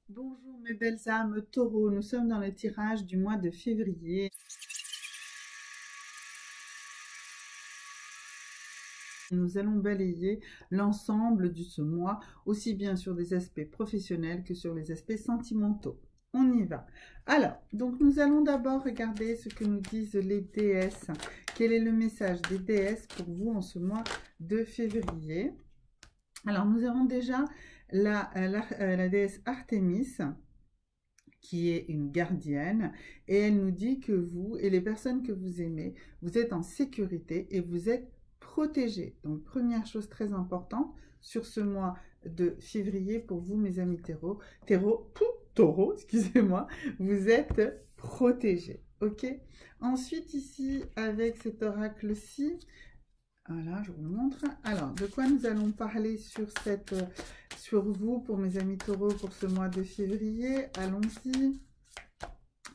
Bonjour mes belles âmes taureaux, nous sommes dans le tirage du mois de février. Nous allons balayer l'ensemble de ce mois, aussi bien sur des aspects professionnels que sur les aspects sentimentaux. On y va. Alors, donc nous allons d'abord regarder ce que nous disent les déesses. Quel est le message des déesses pour vous en ce mois de février? Alors, nous avons déjà la déesse Artémis, qui est une gardienne, et elle nous dit que vous et les personnes que vous aimez, vous êtes en sécurité et vous êtes protégés. Donc, première chose très importante sur ce mois de février pour vous, mes amis taureaux, excusez-moi, vous êtes protégés, ok? Ensuite, ici, avec cet oracle-ci, voilà, je vous le montre. Alors, de quoi nous allons parler sur vous, pour mes amis taureaux, pour ce mois de février? Allons-y.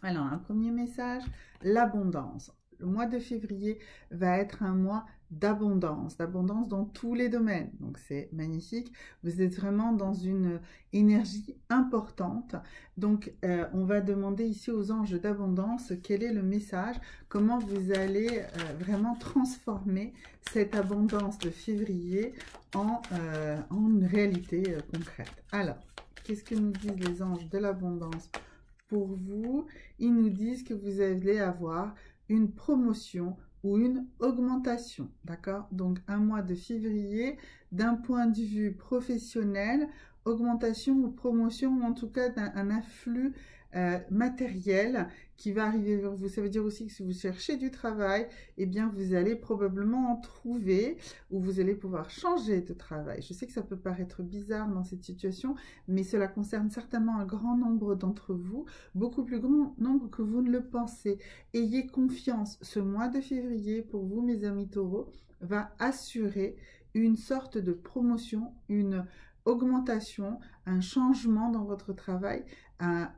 Alors, un premier message, l'abondance. Le mois de février va être un mois d'abondance dans tous les domaines. Donc, c'est magnifique. Vous êtes vraiment dans une énergie importante. Donc, on va demander ici aux anges d'abondance quel est le message, comment vous allez vraiment transformer cette abondance de février en une réalité concrète. Alors, qu'est-ce que nous disent les anges de l'abondance pour vous? Ils nous disent que vous allez avoir une promotion ou une augmentation, d'accord? Donc, un mois de février, d'un point de vue professionnel, augmentation ou promotion, ou en tout cas un afflux matériel qui va arriver vers vous. Ça veut dire aussi que si vous cherchez du travail, eh bien, vous allez probablement en trouver, ou vous allez pouvoir changer de travail. Je sais que ça peut paraître bizarre dans cette situation, mais cela concerne certainement un grand nombre d'entre vous, beaucoup plus grand nombre que vous ne le pensez. Ayez confiance, ce mois de février, pour vous, mes amis taureaux, va assurer une sorte de promotion, une augmentation, un changement dans votre travail,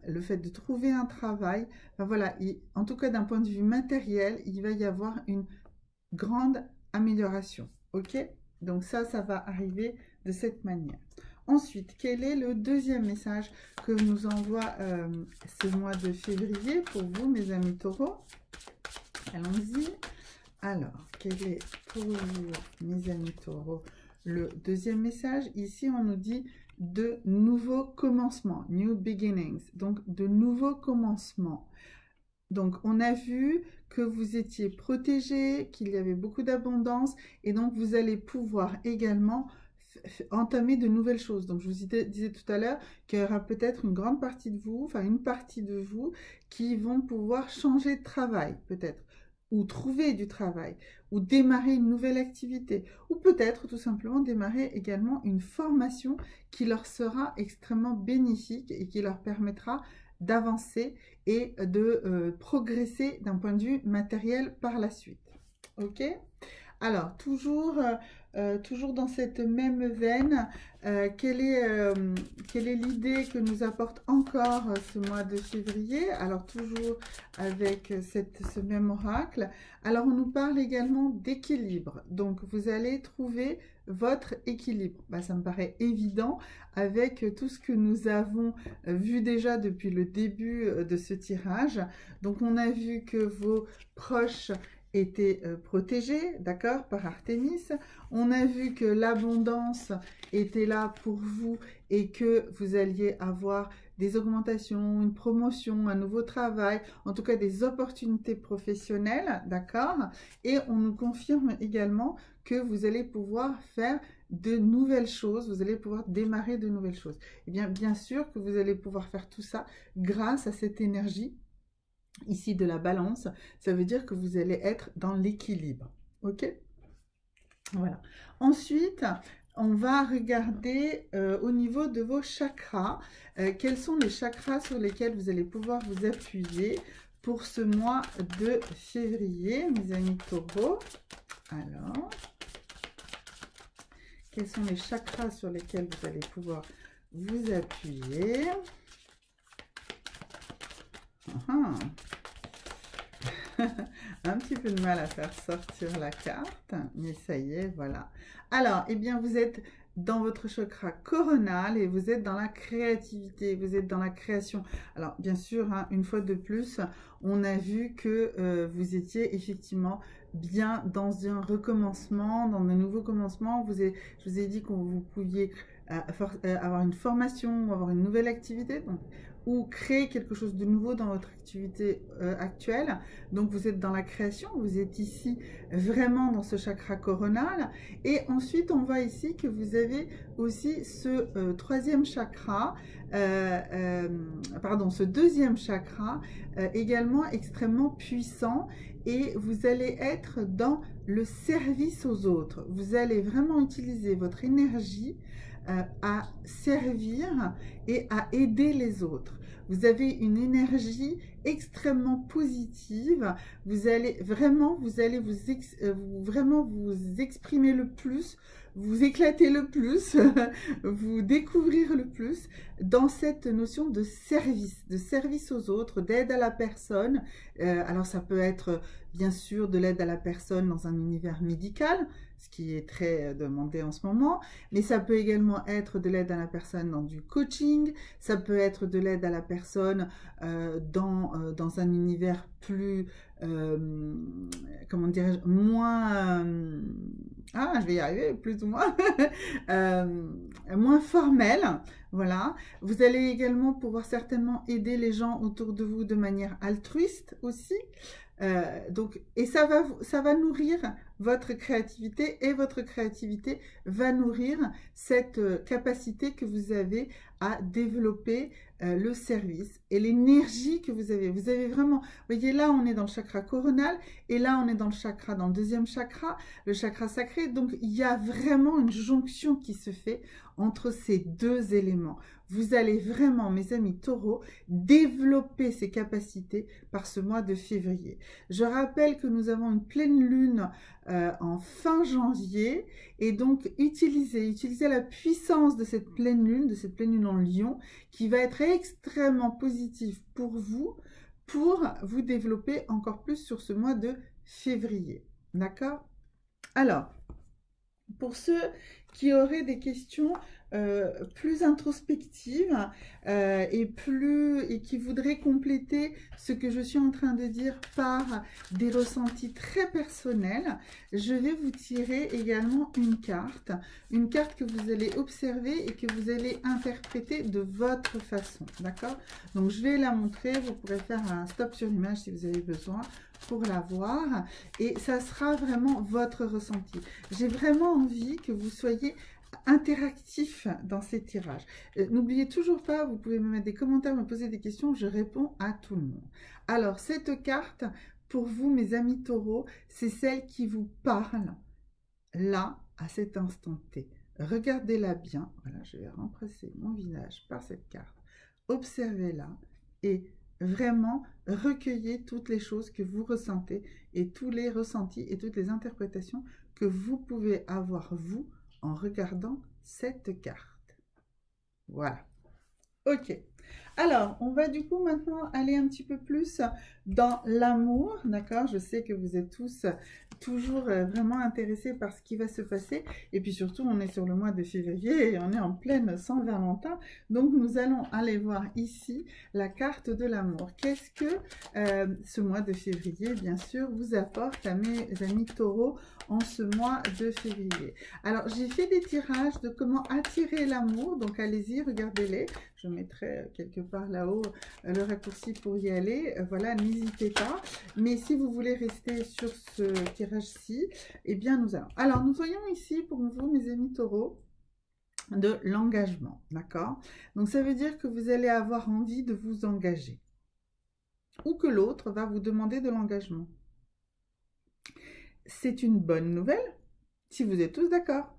le fait de trouver un travail. Enfin, voilà, en tout cas d'un point de vue matériel, il va y avoir une grande amélioration. Ok? Donc ça va arriver de cette manière. Ensuite, quel est le deuxième message que nous envoie ce mois de février pour vous, mes amis taureaux? Allons-y. Alors, quel est pour vous, mes amis taureaux, le deuxième message? Ici, on nous dit de nouveaux commencements, new beginnings, donc de nouveaux commencements. Donc, on a vu que vous étiez protégé, qu'il y avait beaucoup d'abondance, et donc vous allez pouvoir également entamer de nouvelles choses. Donc, je vous disais tout à l'heure qu'il y aura peut-être une grande partie de vous, enfin une partie de vous, qui vont pouvoir changer de travail, peut-être, ou trouver du travail, ou démarrer une nouvelle activité, ou peut-être tout simplement démarrer également une formation qui leur sera extrêmement bénéfique et qui leur permettra d'avancer et de progresser d'un point de vue matériel par la suite. Ok? Alors, toujours dans cette même veine, quelle est l'idée que nous apporte encore ce mois de février? Alors, toujours avec ce même oracle. Alors, on nous parle également d'équilibre. Donc, vous allez trouver votre équilibre. Ça me paraît évident avec tout ce que nous avons vu déjà depuis le début de ce tirage. Donc, on a vu que vos proches étaient protégés, d'accord, par Artémis. On a vu que l'abondance était là pour vous et que vous alliez avoir des augmentations, une promotion, un nouveau travail, en tout cas des opportunités professionnelles, d'accord. Et on nous confirme également que vous allez pouvoir faire de nouvelles choses, vous allez pouvoir démarrer de nouvelles choses. Et bien sûr que vous allez pouvoir faire tout ça grâce à cette énergie ici de la balance. Ça veut dire que vous allez être dans l'équilibre. Ok? Voilà. Ensuite, on va regarder au niveau de vos chakras. Quels sont les chakras sur lesquels vous allez pouvoir vous appuyer pour ce mois de février, mes amis taureaux? Alors, quels sont les chakras sur lesquels vous allez pouvoir vous appuyer? Un petit peu de mal à faire sortir la carte, mais ça y est, voilà. Alors, eh bien, vous êtes dans votre chakra coronal et vous êtes dans la créativité, vous êtes dans la création. Alors bien sûr, hein, une fois de plus, on a vu que vous étiez effectivement bien dans un recommencement, dans un nouveau commencement. Je vous ai dit que vous pouviez avoir une formation, avoir une nouvelle activité, donc, ou créer quelque chose de nouveau dans votre activité actuelle. Donc vous êtes dans la création, vous êtes ici vraiment dans ce chakra coronal. Et ensuite on voit ici que vous avez aussi ce troisième chakra, ce deuxième chakra également extrêmement puissant, et vous allez être dans le service aux autres. Vous allez vraiment utiliser votre énergie à servir et à aider les autres. Vous avez une énergie extrêmement positive. Vous allez vraiment vous exprimer le plus, vous éclater le plus, vous découvrir le plus dans cette notion de service aux autres, d'aide à la personne. Alors ça peut être bien sûr de l'aide à la personne dans un univers médical, ce qui est très demandé en ce moment, mais ça peut également être de l'aide à la personne dans du coaching, ça peut être de l'aide à la personne dans un univers plus, comment dirais-je, moins, je vais y arriver, plus ou moins, moins formel, voilà. Vous allez également pouvoir certainement aider les gens autour de vous de manière altruiste aussi. Et ça va nourrir votre créativité, et votre créativité va nourrir cette capacité que vous avez à développer le service et l'énergie que vous avez. Vous avez vraiment, vous voyez, là on est dans le chakra coronal et là on est dans le deuxième chakra, le chakra sacré. Donc il y a vraiment une jonction qui se fait entre ces deux éléments. Vous allez vraiment, mes amis taureaux, développer ces capacités par ce mois de février. Je rappelle que nous avons une pleine lune en fin janvier, et donc utilisez la puissance de cette pleine lune en Lion, qui va être extrêmement positive pour vous développer encore plus sur ce mois de février. D'accord? Alors, pour ceux qui auraient des questions plus introspectives et qui voudraient compléter ce que je suis en train de dire par des ressentis très personnels, je vais vous tirer également une carte que vous allez observer et que vous allez interpréter de votre façon, d'accord? Donc je vais la montrer, vous pourrez faire un stop sur l'image si vous avez besoin pour la voir, et ça sera vraiment votre ressenti. J'ai vraiment envie que vous soyez interactif dans ces tirages. N'oubliez toujours pas, vous pouvez me mettre des commentaires, me poser des questions, je réponds à tout le monde. Alors, cette carte, pour vous, mes amis taureaux, c'est celle qui vous parle là, à cet instant T. Regardez-la bien. Voilà, je vais remplacer mon visage par cette carte. Observez-la et vraiment recueillez toutes les choses que vous ressentez et tous les ressentis et toutes les interprétations que vous pouvez avoir, vous, en regardant cette carte. Voilà. Ok. Alors, on va du coup maintenant aller un petit peu plus dans l'amour, d'accord? Je sais que vous êtes tous toujours vraiment intéressés par ce qui va se passer. Et puis surtout, on est sur le mois de février et on est en pleine Saint-Valentin. Donc, nous allons aller voir ici la carte de l'amour. Qu'est-ce que ce mois de février, bien sûr, vous apporte à mes amis taureaux en ce mois de février? Alors, j'ai fait des tirages de comment attirer l'amour. Donc, allez-y, regardez-les. Je mettrai quelque part là-haut le raccourci pour y aller. Voilà, n'hésitez pas. Mais si vous voulez rester sur ce tirage-ci, eh bien, nous allons. Alors, nous voyons ici pour vous, mes amis taureaux, de l'engagement. D'accord? Donc, ça veut dire que vous allez avoir envie de vous engager. Ou que l'autre va vous demander de l'engagement. C'est une bonne nouvelle si vous êtes tous d'accord.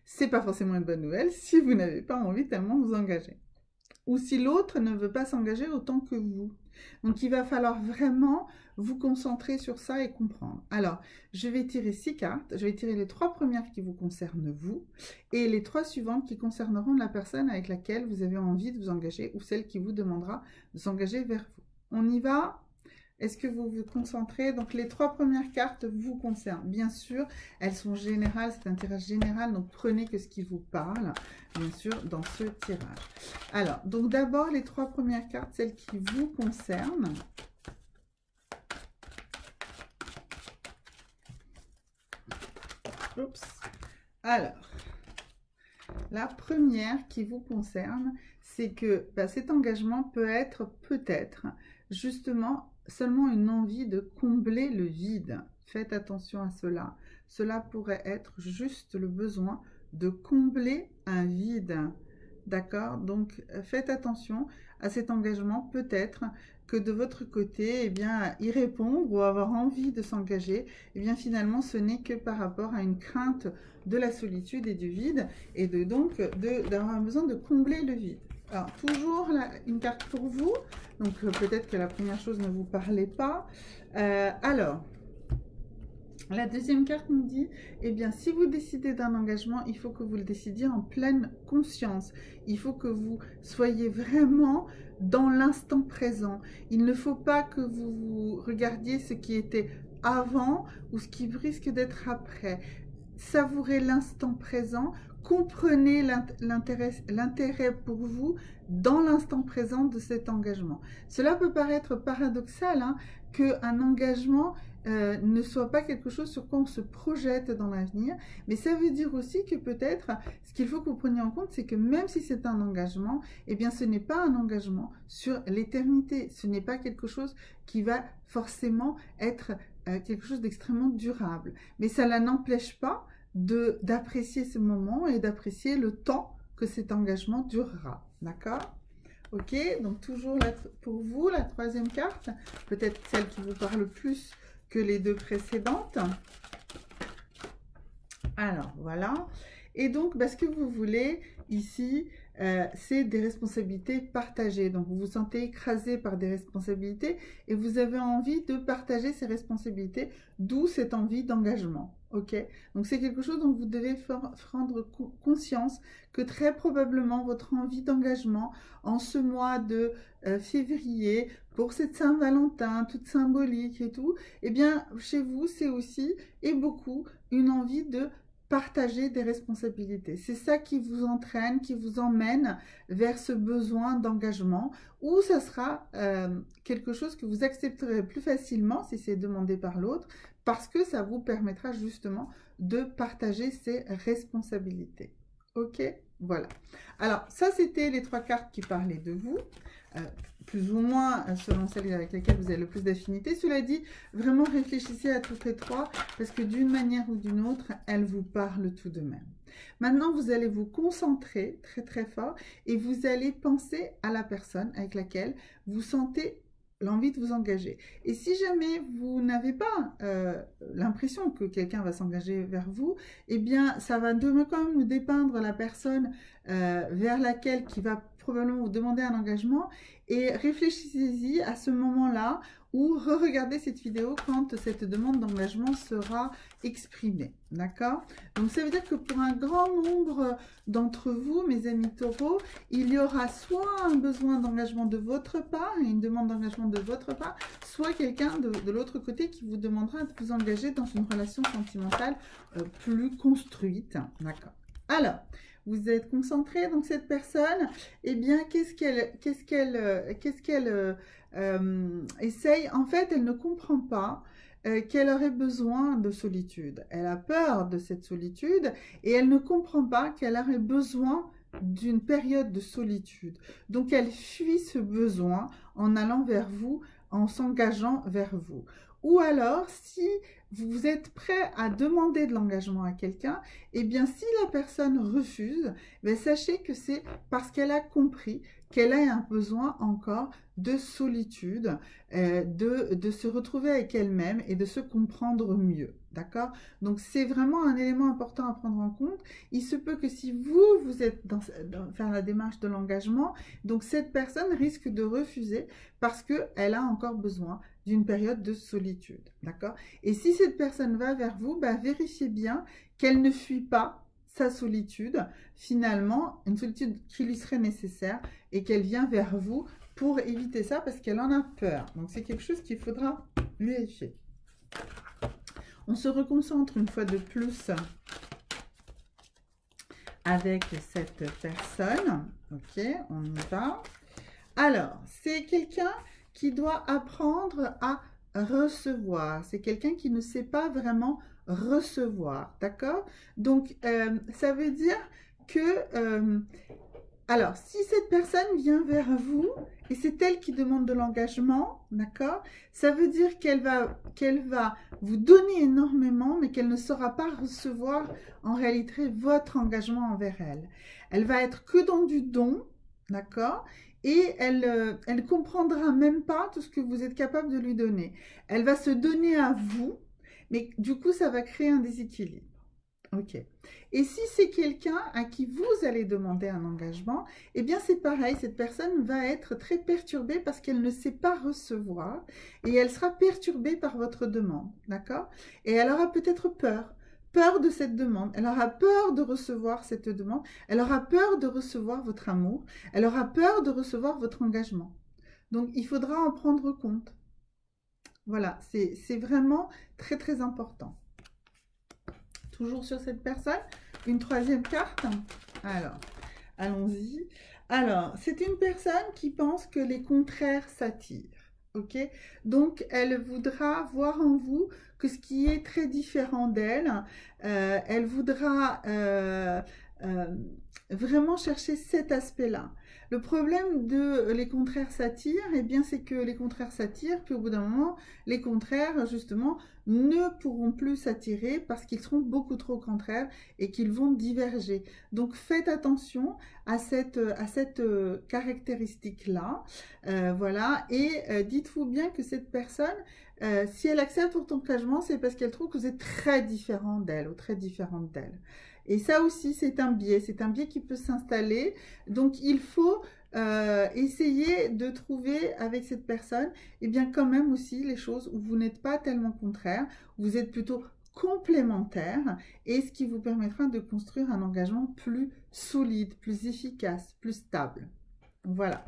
C'est pas forcément une bonne nouvelle si vous n'avez pas envie tellement de vous engager. Ou si l'autre ne veut pas s'engager autant que vous. Donc, il va falloir vraiment vous concentrer sur ça et comprendre. Alors, je vais tirer 6 cartes. Je vais tirer les 3 premières qui vous concernent vous et les 3 suivantes qui concerneront la personne avec laquelle vous avez envie de vous engager ou celle qui vous demandera de s'engager vers vous. On y va? Est-ce que vous vous concentrez? Donc, les 3 premières cartes vous concernent. Bien sûr, elles sont générales, c'est un tirage général, donc prenez que ce qui vous parle, bien sûr, dans ce tirage. Alors, donc d'abord, les 3 premières cartes, celles qui vous concernent. Oups. Alors, la première qui vous concerne, c'est que cet engagement peut être peut-être justement seulement une envie de combler le vide. Faites attention à cela. Cela pourrait être juste le besoin de combler un vide. D'accord? Donc, faites attention à cet engagement. Peut-être que de votre côté, eh bien, y répondre ou avoir envie de s'engager, eh bien, finalement, ce n'est que par rapport à une crainte de la solitude et du vide, et donc d'avoir besoin de combler le vide. Alors, toujours une carte pour vous. Donc, peut-être que la première chose ne vous parlait pas. Alors, la deuxième carte nous dit, eh bien, si vous décidez d'un engagement, il faut que vous le décidiez en pleine conscience. Il faut que vous soyez vraiment dans l'instant présent. Il ne faut pas que vous regardiez ce qui était avant ou ce qui risque d'être après. Savourez l'instant présent, comprenez l'intérêt pour vous dans l'instant présent de cet engagement. Cela peut paraître paradoxal, hein, qu'un engagement ne soit pas quelque chose sur quoi on se projette dans l'avenir, mais ça veut dire aussi que peut-être, ce qu'il faut que vous preniez en compte, c'est que même si c'est un engagement, eh bien ce n'est pas un engagement sur l'éternité, ce n'est pas quelque chose qui va forcément être quelque chose d'extrêmement durable, mais cela n'empêche pas d'apprécier ce moment et d'apprécier le temps que cet engagement durera, d'accord? Ok, donc toujours là pour vous, la troisième carte, peut-être celle qui vous parle plus que les 2 précédentes. Alors, voilà. Et donc, ce que vous voulez ici, c'est des responsabilités partagées. Donc, vous vous sentez écrasé par des responsabilités et vous avez envie de partager ces responsabilités, d'où cette envie d'engagement. Ok, donc c'est quelque chose dont vous devez prendre conscience que très probablement votre envie d'engagement en ce mois de février, pour cette Saint-Valentin, toute symbolique et tout, eh bien chez vous c'est aussi et beaucoup une envie de partager des responsabilités. C'est ça qui vous entraîne, qui vous emmène vers ce besoin d'engagement, ou ça sera quelque chose que vous accepterez plus facilement si c'est demandé par l'autre, parce que ça vous permettra justement de partager ces responsabilités. Ok, voilà. Alors, ça, c'était les 3 cartes qui parlaient de vous, plus ou moins selon celles avec lesquelles vous avez le plus d'affinité. Cela dit, vraiment réfléchissez à toutes les 3, parce que d'une manière ou d'une autre, elles vous parlent tout de même. Maintenant, vous allez vous concentrer très très fort et vous allez penser à la personne avec laquelle vous sentez l'envie de vous engager. Et si jamais vous n'avez pas l'impression que quelqu'un va s'engager vers vous, eh bien, ça va quand même nous dépeindre la personne vers laquelle qui va probablement vous demander un engagement, et réfléchissez-y à ce moment-là ou re-regardez cette vidéo quand cette demande d'engagement sera exprimée. D'accord? Donc, ça veut dire que pour un grand nombre d'entre vous, mes amis taureaux, il y aura soit un besoin d'engagement de votre part, une demande d'engagement de votre part, soit quelqu'un de l'autre côté qui vous demandera de vous engager dans une relation sentimentale plus construite. D'accord? Alors, vous êtes concentré, donc cette personne, eh bien, qu'est-ce qu'elle essaye? En fait, elle ne comprend pas qu'elle aurait besoin de solitude. Elle a peur de cette solitude et elle ne comprend pas qu'elle aurait besoin d'une période de solitude. Donc, elle fuit ce besoin en allant vers vous, en s'engageant vers vous. Ou alors, si vous êtes prêt à demander de l'engagement à quelqu'un, eh bien, si la personne refuse, sachez que c'est parce qu'elle a compris qu'elle a un besoin encore de solitude, de se retrouver avec elle-même et de se comprendre mieux. D'accord? Donc, c'est vraiment un élément important à prendre en compte. Il se peut que si vous êtes dans faire la démarche de l'engagement, donc cette personne risque de refuser parce qu'elle a encore besoin d'une période de solitude. D'accord? Et si cette personne va vers vous, vérifiez bien qu'elle ne fuit pas sa solitude, finalement, une solitude qui lui serait nécessaire, et qu'elle vient vers vous pour éviter ça parce qu'elle en a peur. Donc, c'est quelque chose qu'il faudra vérifier. On se reconcentre une fois de plus avec cette personne. Ok, on y va. Alors, c'est quelqu'un qui doit apprendre à recevoir. C'est quelqu'un qui ne sait pas vraiment recevoir, d'accord? Donc, ça veut dire que... alors, si cette personne vient vers vous et c'est elle qui demande de l'engagement, d'accord? Ça veut dire qu'elle va vous donner énormément, mais qu'elle ne saura pas recevoir en réalité votre engagement envers elle. Elle va être que dans du don, d'accord? Et elle comprendra même pas tout ce que vous êtes capable de lui donner. Elle va se donner à vous, mais du coup, ça va créer un déséquilibre. Ok. Et si c'est quelqu'un à qui vous allez demander un engagement, eh bien c'est pareil, cette personne va être très perturbée parce qu'elle ne sait pas recevoir et elle sera perturbée par votre demande, d'accord? Et elle aura peut-être peur de cette demande, elle aura peur de recevoir cette demande, elle aura peur de recevoir votre amour, elle aura peur de recevoir votre engagement. Donc il faudra en prendre compte. Voilà, c'est vraiment très très important. Toujours sur cette personne, une troisième carte. Alors, allons-y. Alors, c'est une personne qui pense que les contraires s'attirent. Ok? Donc, elle voudra voir en vous que ce qui est très différent d'elle, elle voudra vraiment chercher cet aspect-là. Le problème de les contraires s'attirent, eh bien, c'est que les contraires s'attirent, puis au bout d'un moment, les contraires, justement, ne pourront plus s'attirer parce qu'ils seront beaucoup trop contraires et qu'ils vont diverger. Donc, faites attention à cette caractéristique-là. Voilà. Et dites-vous bien que cette personne, si elle accepte votre engagement, c'est parce qu'elle trouve que vous êtes très différent d'elle ou très différente d'elle. Et ça aussi, c'est un biais qui peut s'installer. Donc, il faut essayer de trouver avec cette personne, et bien quand même aussi les choses où vous n'êtes pas tellement contraire, vous êtes plutôt complémentaire, et ce qui vous permettra de construire un engagement plus solide, plus efficace, plus stable. Voilà.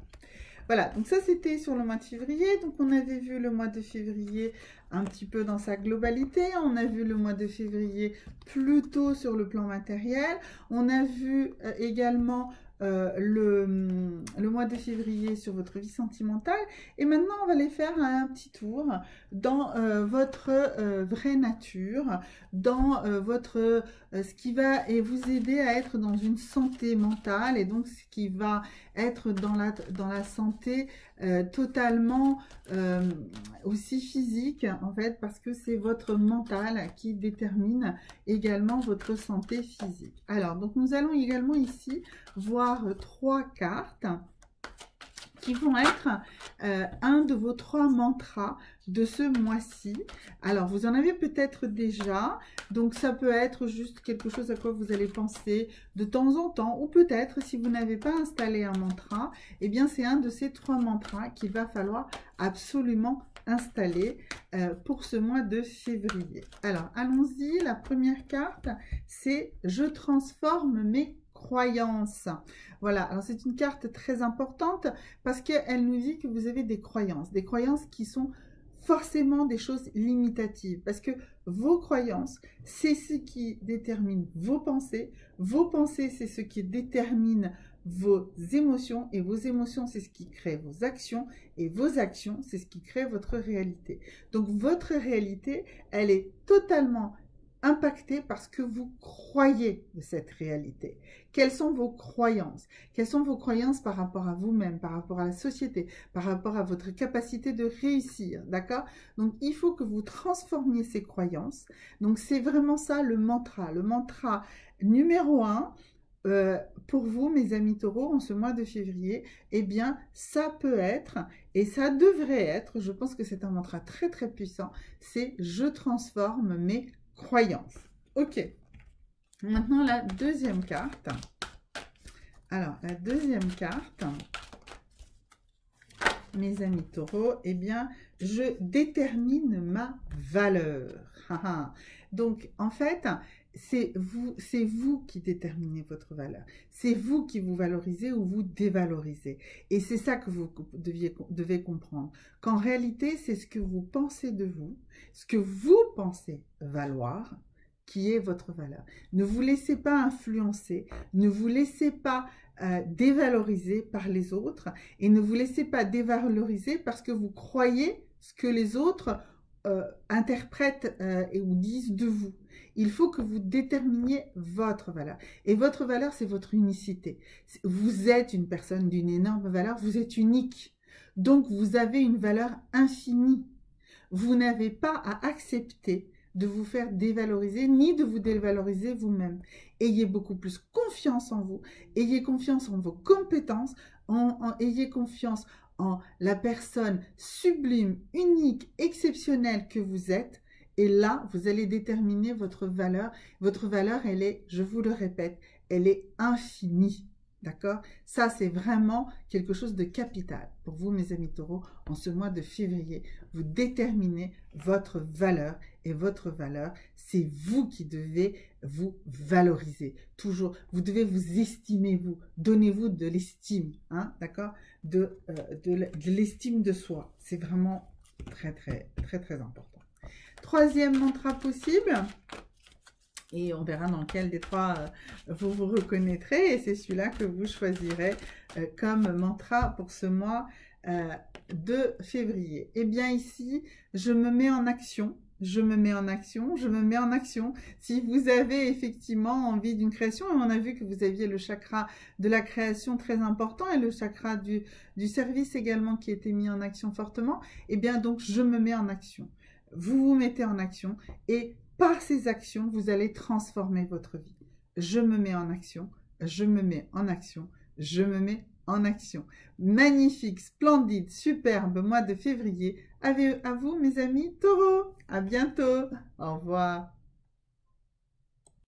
Voilà, donc ça c'était sur le mois de février. Donc on avait vu le mois de février un petit peu dans sa globalité. On a vu le mois de février plutôt sur le plan matériel. On a vu également le mois de février sur votre vie sentimentale. Et maintenant, on va aller faire un petit tour dans votre vraie nature, dans ce qui va vous aider à être dans une santé mentale et donc ce qui va être dans la santé totalement aussi physique en fait, parce que c'est votre mental qui détermine également votre santé physique. Alors, donc nous allons également ici voir 3 cartes qui vont être un de vos 3 mantras de ce mois-ci. Alors, vous en avez peut-être déjà, donc ça peut être juste quelque chose à quoi vous allez penser de temps en temps, ou peut-être, si vous n'avez pas installé un mantra, eh bien, c'est un de ces 3 mantras qu'il va falloir absolument installer pour ce mois de février. Alors, allons-y. La première carte, c'est « Je transforme mes croyances ». Voilà, alors c'est une carte très importante parce qu'elle nous dit que vous avez des croyances qui sont forcément des choses limitatives, parce que vos croyances, c'est ce qui détermine vos pensées c'est ce qui détermine vos émotions, et vos émotions, c'est ce qui crée vos actions, et vos actions, c'est ce qui crée votre réalité. Donc votre réalité, elle est totalement impacté par ce que vous croyez de cette réalité. Quelles sont vos croyances? Quelles sont vos croyances par rapport à vous-même, par rapport à la société, par rapport à votre capacité de réussir, d'accord? Donc, il faut que vous transformiez ces croyances. Donc, c'est vraiment ça le mantra. Le mantra numéro 1, pour vous, mes amis taureaux, en ce mois de février, eh bien, ça peut être, et ça devrait être, je pense que c'est un mantra très, très puissant, c'est « Je transforme mes croyances ». Ok. Maintenant, la deuxième carte. Alors, la deuxième carte, mes amis taureaux, eh bien, je détermine ma valeur. Donc, en fait, c'est vous qui déterminez votre valeur. C'est vous qui vous valorisez ou vous dévalorisez. Et c'est ça que vous devez comprendre. Qu'en réalité, c'est ce que vous pensez de vous, ce que vous pensez valoir, qui est votre valeur. Ne vous laissez pas influencer, ne vous laissez pas dévaloriser par les autres et ne vous laissez pas dévaloriser parce que vous croyez ce que les autres interprètent ou disent de vous. Il faut que vous déterminiez votre valeur. Et votre valeur, c'est votre unicité. Vous êtes une personne d'une énorme valeur, vous êtes unique. Donc, vous avez une valeur infinie. Vous n'avez pas à accepter de vous faire dévaloriser, ni de vous dévaloriser vous-même. Ayez beaucoup plus confiance en vous, ayez confiance en vos compétences, ayez confiance en la personne sublime, unique, exceptionnelle que vous êtes. Et là, vous allez déterminer votre valeur. Votre valeur, elle est, je vous le répète, elle est infinie. D'accord? Ça, c'est vraiment quelque chose de capital pour vous, mes amis taureaux, en ce mois de février. Vous déterminez votre valeur et votre valeur, c'est vous qui devez vous valoriser. Toujours, vous devez vous estimer, vous. Donnez-vous de l'estime, hein? D'accord? De l'estime de soi. C'est vraiment très, très, très, très important. Troisième mantra possible. Et on verra dans lequel des trois vous vous reconnaîtrez. Et c'est celui-là que vous choisirez comme mantra pour ce mois de février. Et bien ici, je me mets en action. Je me mets en action. Je me mets en action. Si vous avez effectivement envie d'une création, et on a vu que vous aviez le chakra de la création très important et le chakra du service également qui était mis en action fortement, et bien donc je me mets en action. Vous vous mettez en action et par ces actions, vous allez transformer votre vie. Je me mets en action, je me mets en action, je me mets en action. Magnifique, splendide, superbe mois de février. À vous, mes amis taureaux. À bientôt. Au revoir.